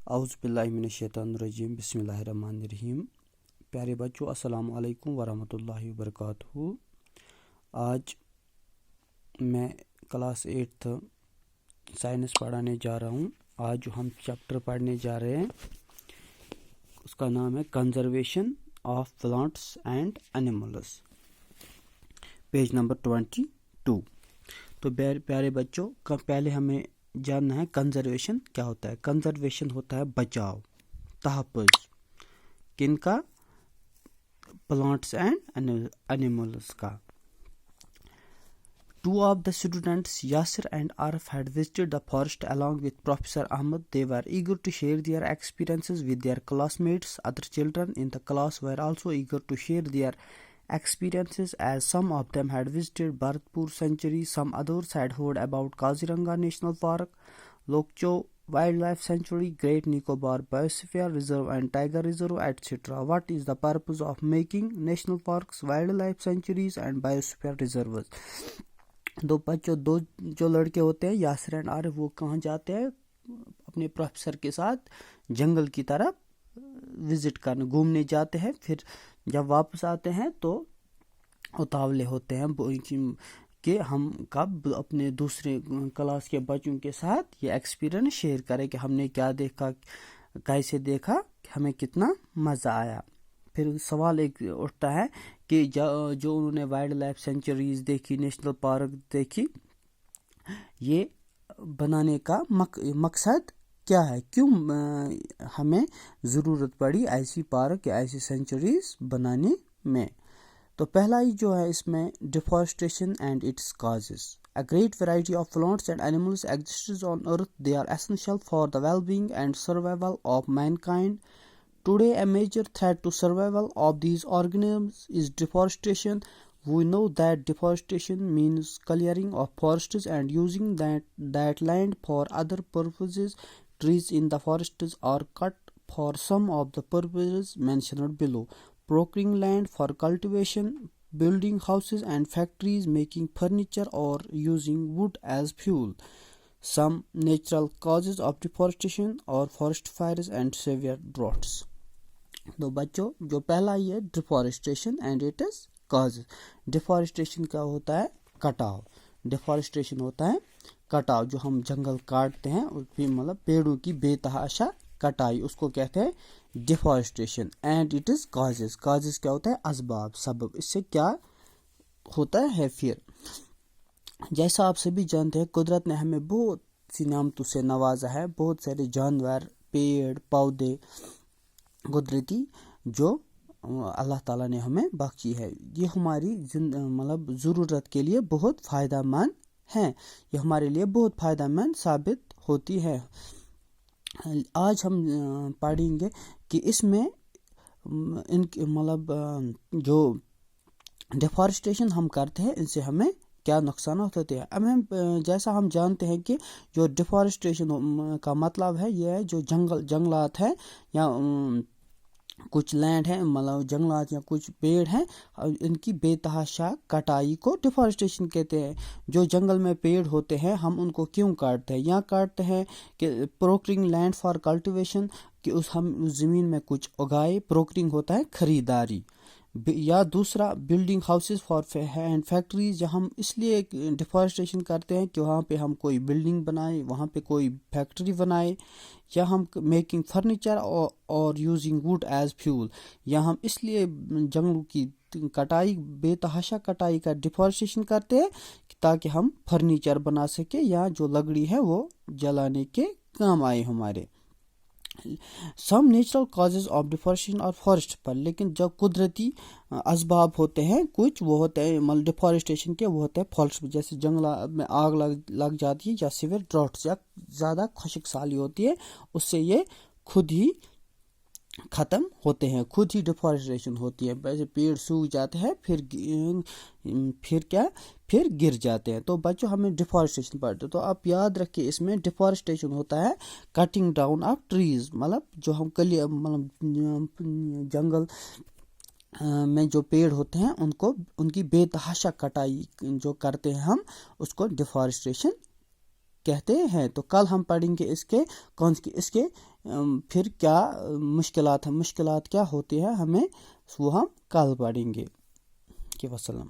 اعوذ باللہ من الشیطان الرجیم بسم اللہ الرحمن الرحیم۔ پیارے بچوں، السلام علیکم ورحمۃ اللہ وبرکاتہ۔ آج میں کلاس 8 سائنس پڑھانے جا رہا ہوں۔ آج جو ہم چیپٹر پڑھنے جا رہے ہیں اس کا نام ہے conservation of plants and animals, page number 22۔ تو پیارے بچوں، پہلے ہمیں جاننا ہے کنزرویشن کیا ہوتا ہے۔ کنزرویشن ہوتا ہے بچاؤ، تحفظ، کن کا؟ پلانٹس اینڈ اینیملز کا۔ Two of the students, Yasir and Arif, had visited the forest along with Professor Ahmed. They were eager to share their experiences with their classmates. Other children in the class were also eager to share their experiences, as some of them had visited Bharatpur Sanctuary, some others had heard about Kaziranga National Park, Lokcho Wildlife Sanctuary, Great Nicobar Biosphere Reserve and Tiger Reserve, etc. What is the purpose of making national parks, wildlife sanctuaries and biosphere reserves? دو بچوں، دو جو لڑکے ہوتے ہیں Yasir and عارف، وہ کہاں جاتے ہیں؟ اپنے پروفیسر کے ساتھ جنگل کی طرف وزٹ کرنے، گھومنے جاتے ہیں۔ پھر جب واپس آتے ہیں تو اتاولے ہوتے ہیں کہ ہم کب اپنے دوسرے کلاس کے بچوں کے ساتھ یہ ایکسپیرئنس شیئر کریں کہ ہم نے کیا دیکھا، کیسے دیکھا، ہمیں کتنا مزہ آیا۔ پھر سوال ایک اٹھتا ہے کہ جو انہوں نے وائلڈ لائف سینچریز دیکھی، نیشنل پارک دیکھی، یہ بنانے کا مقصد کیا ہے؟ کیوں ہمیں ضرورت پڑی ایسی پارک یا ایسی سینچریز بنانے میں؟ تو پہلا ہی جو ہے اس میں deforestation and its causes. A great variety of plants and animals exists on earth. They are essential for the well-being and survival of mankind. Today, a major threat to survival of these organisms is deforestation. We know that deforestation means clearing of forests and using that land for other purposes. Trees in the forests are cut for some of the purposes mentioned below: procuring land for cultivation, building houses and factories, making furniture, or using wood as fuel. Some natural causes of deforestation are forest fires and severe droughts. تو بچوں، جو پہلا ہی ہے deforestation and its cause. Deforestation کیا ہوتا ہے؟ کٹاؤ۔ Deforestation ہوتا ہے کٹاؤ، جو ہم جنگل کاٹتے ہیں، مطلب پیڑوں کی بے تحاشا کٹائی، اس کو کہتے ہیں deforestation. And its causes. Causes کیا ہوتا ہے؟ اسباب، سبب۔ اس سے کیا ہوتا ہے؟ پھر جیسا آپ سبھی جانتے ہیں، قدرت نے ہمیں بہت سی نعمتوں سے نوازا ہے۔ بہت سارے جانور، پیڑ پودے قدرتی جو اللہ تعالیٰ نے ہمیں بخشی ہے، یہ ہماری مطلب ضرورت کے لیے بہت فائدہ مند ہیں، یہ ہمارے لیے بہت فائدہ مند ثابت ہوتی ہے۔ آج ہم پڑھیں گے کہ اس میں ان مطلب جو ڈیفارسٹیشن ہم کرتے ہیں، ان سے ہمیں کیا نقصانات ہوتے ہیں۔ اب جیسا ہم جانتے ہیں کہ جو ڈیفارسٹیشن کا مطلب ہے، یہ ہے جو جنگلات ہیں یا کچھ لینڈ ہیں، مطلب جنگلات یا کچھ پیڑ ہیں، ان کی بے تحاشا کٹائی کو ڈیفارسٹیشن کہتے ہیں۔ جو جنگل میں پیڑ ہوتے ہیں، ہم ان کو کیوں کاٹتے ہیں؟ یا کاٹتے ہیں کہ پروکرنگ لینڈ فار کلٹیویشن، کہ ہم اس زمین میں کچھ اگائے۔ پروکرنگ ہوتا ہے خریداری۔ یا دوسرا building houses for and factories, یا ہم اس لیے ڈیفارسٹیشن کرتے ہیں کہ وہاں پہ ہم کوئی بلڈنگ بنائے، وہاں پہ کوئی فیکٹری بنائے، یا ہم میکنگ فرنیچر اور یوزنگ ووڈ ایز فیول، یا ہم اس لیے جنگلوں کی کٹائی، بے تحاشا کٹائی کا ڈیفارسٹیشن کرتے ہیں تاکہ ہم فرنیچر بنا سکیں، یا جو لکڑی ہے وہ جلانے کے کام آئے ہمارے۔ Some natural causes of deforestation اور فارسٹ پر، لیکن جو قدرتی اسباب ہوتے ہیں کچھ، وہ ہوتے ہیں مطلب ڈیفارسٹیشن کے، وہ ہوتے ہیں فارسٹ، جیسے جنگلات میں آگ لگ جاتی ہے، یا سیویئر ڈراؤٹس، یا زیادہ خشک سالی ہوتی ہے، اس سے یہ خود ہی ختم ہوتے ہیں، خود ہی ڈیفارسٹیشن ہوتی ہے۔ ویسے پیڑ سوکھ جاتے ہیں، پھر گر جاتے ہیں۔ تو بچوں، ہمیں ڈیفارسٹیشن پڑھتے، تو آپ یاد رکھیں، اس میں ڈیفارسٹیشن ہوتا ہے کٹنگ ڈاؤن آف ٹریز، مطلب جو ہم مطلب جنگل میں جو پیڑ ہوتے ہیں ان کی بے تحاشا کٹائی جو کرتے ہیں ہم، اس کو ڈیفارسٹیشن کہتے ہیں۔ تو کل ہم پڑھیں گے اس کے پھر کیا مشکلات کیا ہوتی ہیں ہمیں وہ ہم کل پڑھیں گے. وسلام.